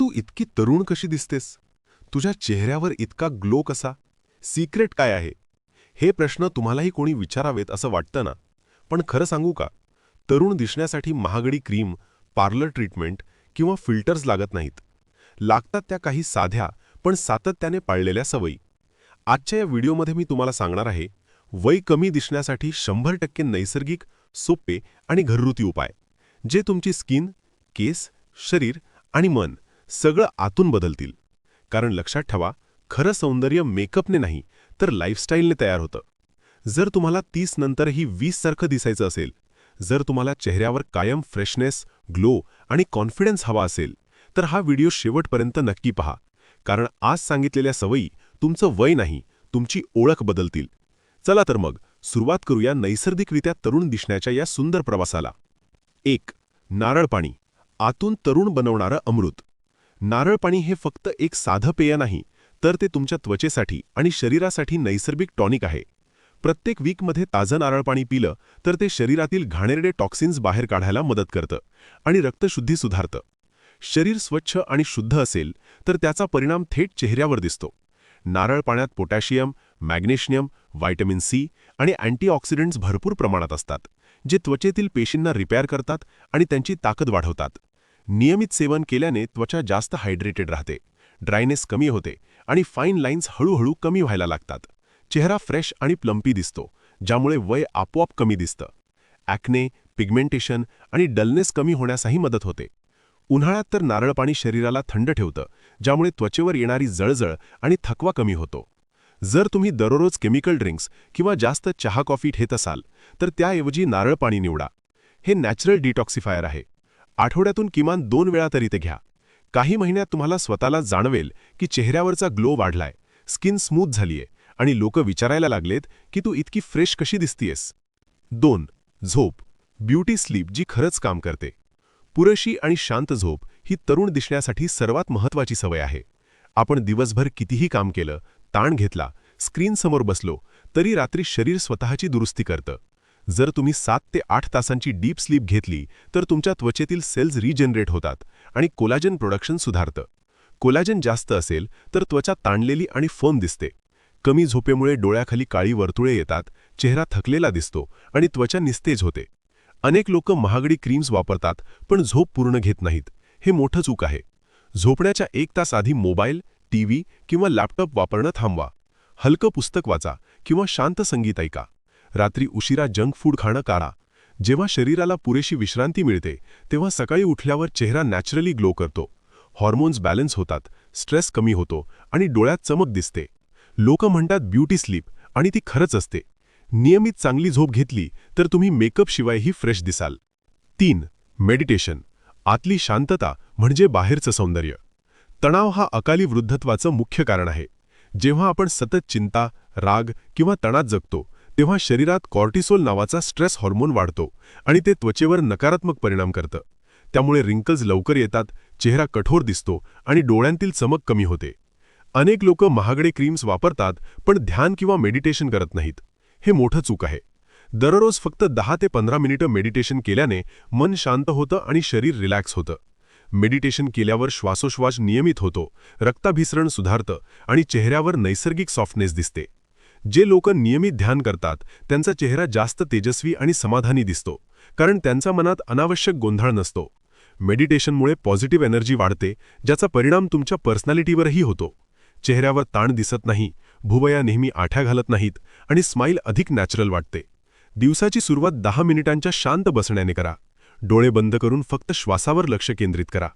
तू इतकी तरुण कशी दिसतेस? तुझ्या चेहऱ्यावर इतका ग्लो कसा? सिक्रेट काय आहे? हे प्रश्न तुम्हालाही कोणी विचारावेत असं वाटतं ना? पण खरं सांगू का? तरुण दिसण्यासाठी महागडी क्रीम, पार्लर ट्रीटमेंट किंवा फिल्टर्स लागत नाहीत. लागतात त्या काही साध्या पण सातत्याने पाळलेल्या सवयी. आजच्या या व्हिडिओमध्ये मी तुम्हाला सांगणार आहे, वय कमी दिसण्यासाठी 100% नैसर्गिक, सोपे आणि घरगुती उपाय, जे तुमची स्किन, केस, शरीर आणि मन सगळं आतून बदलतील. कारण लक्षात ठेवा, खरं सौंदर्य मेकअपने नाही तर लाईफस्टाईलने तयार होतं. जर तुम्हाला 30 नंतरही 20 सारखं दिसायचं असेल, जर तुम्हाला चेहऱ्यावर कायम फ्रेशनेस, ग्लो आणि कॉन्फिडन्स हवा असेल, तर हा व्हिडिओ शेवटपर्यंत नक्की पहा. कारण आज सांगितलेल्या सवयी तुमचं वय नाही, तुमची ओळख बदलतील. चला तर मग सुरुवात करूया नैसर्गिकरित्या तरुण दिसण्याच्या या सुंदर प्रवासाला. 1. नारळ पाणी, आतून तरुण बनवणारं अमृत. नारळ पाणी हे फक्त एक साधं पेय नाही, तर ते तुमच्या त्वचेसाठी आणि शरीरासाठी नैसर्गिक टॉनिक आहे. प्रत्येक वीकमध्ये ताजं नारळ पाणी पिलं तर ते शरीरातील घाणेरडे टॉक्सिन्स बाहेर काढायला मदत करतं आणि रक्तशुद्धी सुधारतं. शरीर स्वच्छ आणि शुद्ध असेल तर त्याचा परिणाम थेट चेहऱ्यावर दिसतो. नारळ पाण्यात पोटॅशियम, मॅग्नेशियम, व्हिटॅमिन सी आणि अँटीऑक्सिडंट्स भरपूर प्रमाणात असतात, जे त्वचेतील पेशींना रिपेअर करतात आणि त्यांची ताकद वाढवतात. नियमित सेवन केल्याने त्वचा जास्त हायड्रेटेड राहते, ड्रायनेस कमी होते आणि फाईन लाईन्स हळूहळू कमी व्हायला लागतात. चेहरा फ्रेश आणि प्लम्पी दिसतो, ज्यामुळे वय आपोआप कमी दिसतं. ॲक्ने, पिगमेंटेशन आणि डलनेस कमी होण्यासही मदत होते. उन्हाळ्यात तर नारळ पाणी शरीराला थंड ठेवतं, ज्यामुळे त्वचेवर येणारी जळजळ आणि थकवा कमी होतो. जर तुम्ही दररोज केमिकल ड्रिंक्स किंवा जास्त चहा कॉफी घेत असाल, तर त्याऐवजी नारळ पाणी निवडा. हे नॅचरल डिटॉक्सिफायर आहे. आठवड्यातून किमान 2 वेळा तरी ते घ्या. काही महिन्यात तुम्हाला स्वतःला जाणवेल की चेहऱ्यावरचा ग्लो वाढलाय, स्किन स्मूथ झालीये आणि लोक विचारायला लागलेत की तू इतकी फ्रेश कशी दिसतीयस. 2. झोप, ब्युटी स्लीप जी खरंच काम करते. पुरेशी आणि शांत झोप ही तरुण दिसण्यासाठी सर्वात महत्त्वाची सवय आहे. आपण दिवसभर कितीही काम केलं, ताण घेतला, स्क्रीनसमोर बसलो, तरी रात्री शरीर स्वतःची दुरुस्ती करतं. जर तुम्ही 7 ते 8 तासांची डीप स्लीप घेतली तर तुमच्या त्वचेतील सेल्स रिजनरेट होतात आणि कोलाजन प्रोडक्शन सुधारतं. कोलाजन जास्त असेल तर त्वचा ताणलेली आणि फर्म दिसते. कमी झोपेमुळे डोळ्याखाली काळी वर्तुळे येतात, चेहरा थकलेला दिसतो आणि त्वचा निस्तेज होते. अनेक लोक महागडी क्रीम्स वापरतात पण झोप पूर्ण घेत नाहीत. हे मोठं चूक आहे. झोपण्याच्या 1 तास आधी मोबाईल, टीव्ही किंवा लॅपटॉप वापरणं थांबवा. हलकं पुस्तक वाचा किंवा शांत संगीत ऐका. रात्री उशिरा जंक फूड खाणं टाळा. जेव्हा शरीराला पुरेशी विश्रांती मिळते तेव्हा सकाळी उठल्यावर चेहरा नॅचरली ग्लो करतो. हॉर्मोन्स बॅलन्स होतात, स्ट्रेस कमी होतो आणि डोळ्यात चमक दिसते. लोक म्हणतात ब्युटी स्लीप आणि ती खरंच असते. नियमित चांगली झोप घेतली तर तुम्ही मेकअपशिवायही फ्रेश दिसाल. 3. मेडिटेशन, आतली शांतता म्हणजे बाहेरचं सौंदर्य. तणाव हा अकाली वृद्धत्वाचं मुख्य कारण आहे. जेव्हा आपण सतत चिंता, राग किंवा तणात जगतो तेव्हा शरीरात कॉर्टिसोल नावाचा स्ट्रेस हार्मोन वाढतो आणि ते त्वचेवर नकारात्मक परिणाम करतं. त्यामुळे रिंकल्स लवकर येतात, चेहरा कठोर दिसतो आणि डोळ्यांतील चमक कमी होते. अनेक लोक महागडे क्रीम्स वापरतात पण ध्यान किंवा मेडिटेशन करत नाहीत. हे मोठं चूक आहे. दररोज फक्त 10 ते 15 मिनिटं मेडिटेशन केल्याने मन शांत होतं आणि शरीर रिलॅक्स होतं. मेडिटेशन केल्यावर श्वासोश्वास नियमित होतो, रक्ताभिसरण सुधारतं आणि चेहऱ्यावर नैसर्गिक सॉफ्टनेस दिसते. जे लोक नियमित ध्यान करतात त्यांचा चेहरा जास्त तेजस्वी आणि समाधानी दिसतो, कारण त्यांच्या मनात अनावश्यक गोंधळ नसतो. मेडिटेशनमुळे पॉझिटिव्ह एनर्जी वाढते, ज्याचा परिणाम तुमच्या पर्सनॅलिटीवरही होतो. चेहऱ्यावर ताण दिसत नाही, भुवया नेहमी आठ्या घालत नाहीत आणि स्माईल अधिक नॅचरल वाटते. दिवसाची सुरुवात 10 मिनिटांच्या शांत बसण्याने करा. डोळे बंद करून फक्त श्वासावर लक्ष केंद्रित करा.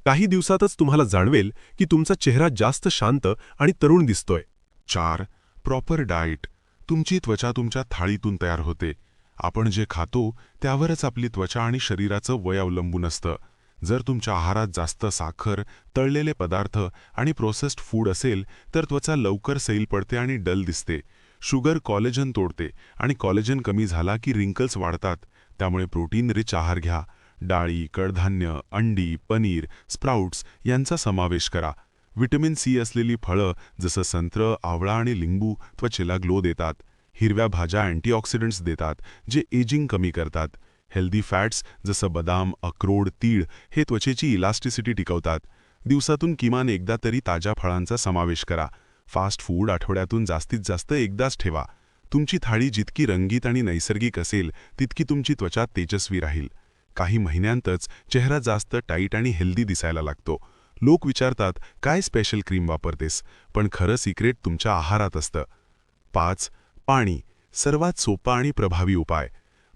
काही दिवसातच तुम्हाला जाणवेल की तुमचा चेहरा जास्त शांत आणि तरुण दिसतोय. 4. प्रॉपर डाएट, तुमची त्वचा तुमच्या थाळीतून तयार होते. आपण जे खातो त्यावरच आपली त्वचा आणि शरीराचं वय अवलंबून असतं. जर तुमच्या आहारात जास्त साखर, तळलेले पदार्थ आणि प्रोसेस्ड फूड असेल तर त्वचा लवकर सैल पडते आणि डल दिसते. शुगर कॉलेजन तोडते आणि कॉलेजन कमी झाला की रिंकल्स वाढतात. त्यामुळे प्रोटीन रिच आहार घ्या. डाळी, कडधान्य, अंडी, पनीर, स्प्राउट्स यांचा समावेश करा. व्हिटॅमिन सी असलेली फळं जसं संत्र, आवळा आणि लिंबू त्वचेला ग्लो देतात. हिरव्या भाज्या अँटीऑक्सिडंट्स देतात, जे एजिंग कमी करतात. हेल्दी फॅट्स जसं बदाम, अक्रोड, तीळ हे त्वचेची इलास्टिसिटी टिकवतात. दिवसातून किमान एकदा तरी ताज्या फळांचा समावेश करा. फास्ट फूड आठवड्यातून जास्तीत जास्त एकदाच ठेवा. तुमची थाळी जितकी रंगीत आणि नैसर्गिक असेल तितकी तुमची त्वचा तेजस्वी राहील. काही महिन्यांतच चेहरा जास्त टाईट आणि हेल्दी दिसायला लागतो. लोक विचारतात, काय स्पेशल क्रीम वापरतेस? पण खरं सिक्रेट तुमच्या आहारात असतं. 5. पाणी. सर्वात सोपा आणि प्रभावी उपाय.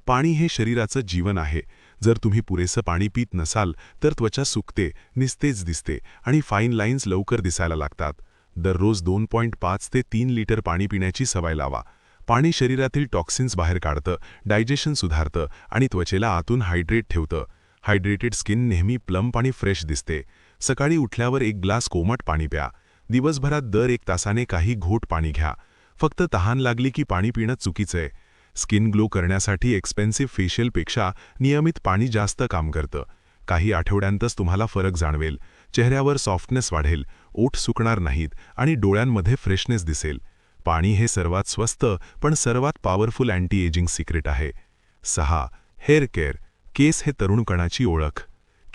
पाणी हे शरीराचं जीवन आहे. जर तुम्ही पुरेसं पाणी पीत नसाल तर त्वचा सुकते, निस्तेज दिसते आणि फाईन लाईन्स लवकर दिसायला लागतात. दररोज 2.5 ते 3 लिटर पाणी पिण्याची सवय लावा. पाणी शरीरातील टॉक्सिन्स बाहेर काढतं, डायजेशन सुधारतं आणि त्वचेला आतून हायड्रेट ठेवतं. हायड्रेटेड स्किन नेहमी प्लम्प आणि फ्रेश दिसते. सकाळी उठल्यावर 1 ग्लास कोमट पाणी प्या. दिवसभरात दर 1 तासाने काही घोट पाणी घ्या. फक्त तहान लागली की पाणी पिणं चुकीचं आहे. स्किन ग्लो करण्यासाठी एक्सपेन्सिव्ह फेशियलपेक्षा नियमित पाणी जास्त काम करतं. काही आठवड्यांतच तुम्हाला फरक जाणवेल. चेहऱ्यावर सॉफ्टनेस वाढेल, ओठ सुकणार नाहीत आणि डोळ्यांमध्ये फ्रेशनेस दिसेल. पाणी हे सर्वात स्वस्त पण सर्वात पॉवरफुल अँटी एजिंग सिक्रेट आहे. 6. Hair care. केस हे तरुण कणाची ओळख.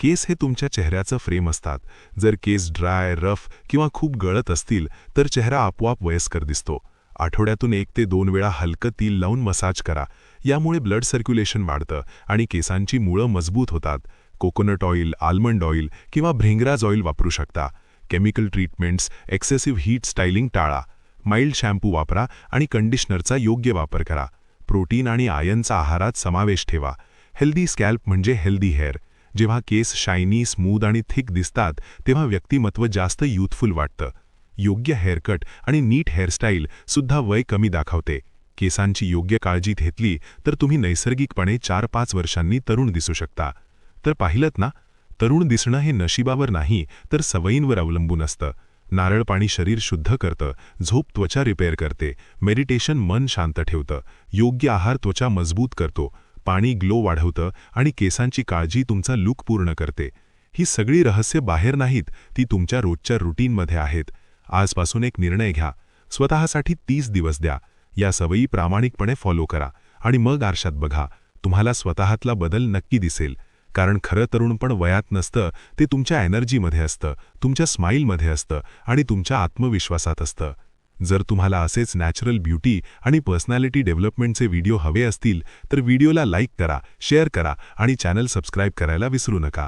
केस हे तुमच्या चेहऱ्याचं फ्रेम असतात. जर केस ड्राय, रफ किंवा खूप गळत असतील तर चेहरा आपोआप वयस्कर दिसतो. आठवड्यातून 1 ते 2 वेळा हलकं तेल लावून मसाज करा. यामुळे ब्लड सर्क्युलेशन वाढतं आणि केसांची मुळं मजबूत होतात. कोकोनट ऑइल, आल्मंड ऑइल किंवा भृंगराज ऑइल वापरू शकता. Chemical treatments, excessive heat styling टाळा. माइल्ड शॅम्पू वापरा आणि कंडिशनरचा योग्य वापर करा. प्रोटीन आणि आयर्नचा आहारात समावेश ठेवा. हेल्दी स्कॅल्प म्हणजे हेल्दी हेअर. जेव्हा केस शायनी, स्मूथ आणि थिक दिसतात तेव्हा व्यक्तिमत्व जास्त युथफुल वाटतं. योग्य हेअरकट आणि नीट हेअरस्टाईल सुद्धा वय कमी दाखवते. केसांची योग्य काळजी घेतली तर तुम्ही नैसर्गिकपणे 4-5 वर्षांनी तरुण दिसू शकता. तर पाहिलंत ना, तरुण दिसणं हे नशिबावर नाही तर सवयींवर अवलंबून असतं. नारळ पाणी शरीर शुद्ध करतं, झोप त्वचा रिपेअर करते, मेडिटेशन मन शांत ठेवतं, योग्य आहार त्वचा मजबूत करतो, पाणी ग्लो वाढवतं आणि केसांची काळजी तुमचा लूक पूर्ण करते. ही सगळी रहस्य बाहेर नाहीत, ती तुमच्या रोजच्या रुटीनमध्ये आहेत. आजपासून एक निर्णय घ्या. स्वतःसाठी 30 दिवस द्या. या सवयी प्रामाणिकपणे फॉलो करा आणि मग आरशात बघा. तुम्हाला स्वतःतला बदल नक्की दिसेल. कारण खरं तरुणपण वयात नसतं, ते तुमच्या एनर्जीमध्ये असतं, तुमच्या स्माईलमध्ये असतं आणि तुमच्या आत्मविश्वासात असतं. जर तुम्हाला असेच नॅचरल ब्युटी आणि पर्सनॅलिटी डेव्हलपमेंटचे व्हिडिओ हवे असतील तर व्हिडिओला लाईक करा, शेअर करा आणि चॅनल सबस्क्राईब करायला विसरू नका.